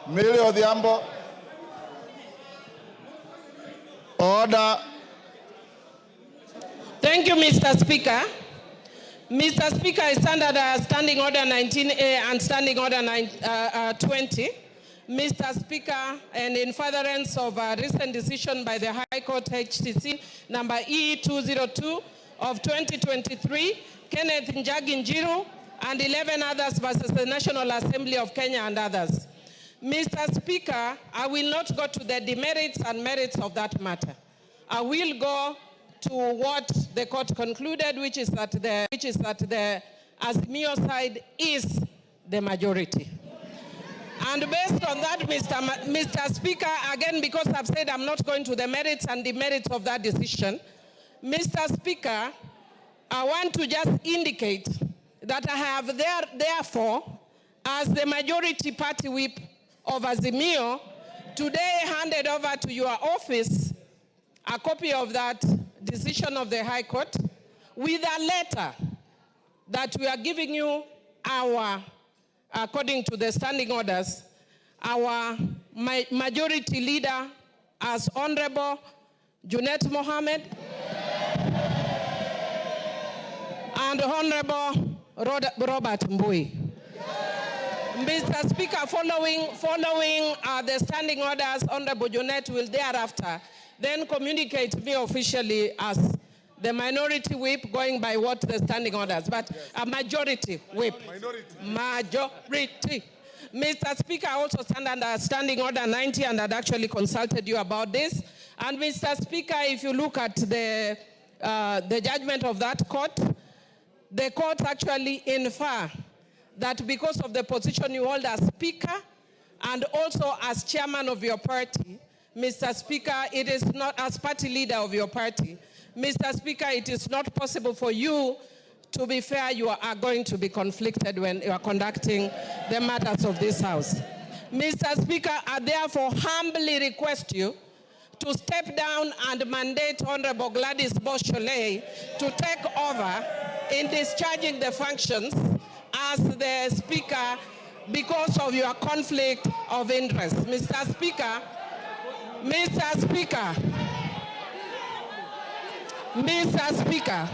Millie Odhiambo. Order. Thank you, Mr. Speaker. Mr. Speaker, I stand under Standing Order 19A and Standing Order 20. Mr. Speaker, and in furtherance of a recent decision by the High Court HTC number E202 of 2023, Kenneth Njagi Njiru and 11 others versus the National Assembly of Kenya and others. Mr. Speaker, I will not go to the demerits and merits of that matter. I will go to what the court concluded, which is that the Azimio side is the majority. And based on that, Mr. Speaker, again, because I've said I'm not going to the merits and demerits of that decision, Mr. Speaker, I want to just indicate that I have therefore, as the majority party whip of Azimio, today handed over to your office a copy of that decision of the High Court with a letter that we are giving you according to the standing orders, our majority leader as Honorable Junet Mohammed and Honorable Robert Mbui. Mr. Speaker, following the standing orders, Honorable Junet will thereafter then communicate me officially as the minority whip going by what the standing orders, but a majority whip. Majority. Mr. Speaker, I also stand under Standing Order 90 and had actually consulted you about this. And Mr. Speaker, if you look at the judgment of that court, the court actually infer that because of the position you hold as Speaker and also as Chairman of your party, Mr. Speaker, it is not as party leader of your party. Mr. Speaker, it is not possible for you, to be fair, you are going to be conflicted when you are conducting the matters of this House. Mr. Speaker, I therefore humbly request you to step down and mandate Honorable Gladys Boschole to take over in discharging the functions as the Speaker because of your conflict of interest. Mr. Speaker, Mr. Speaker,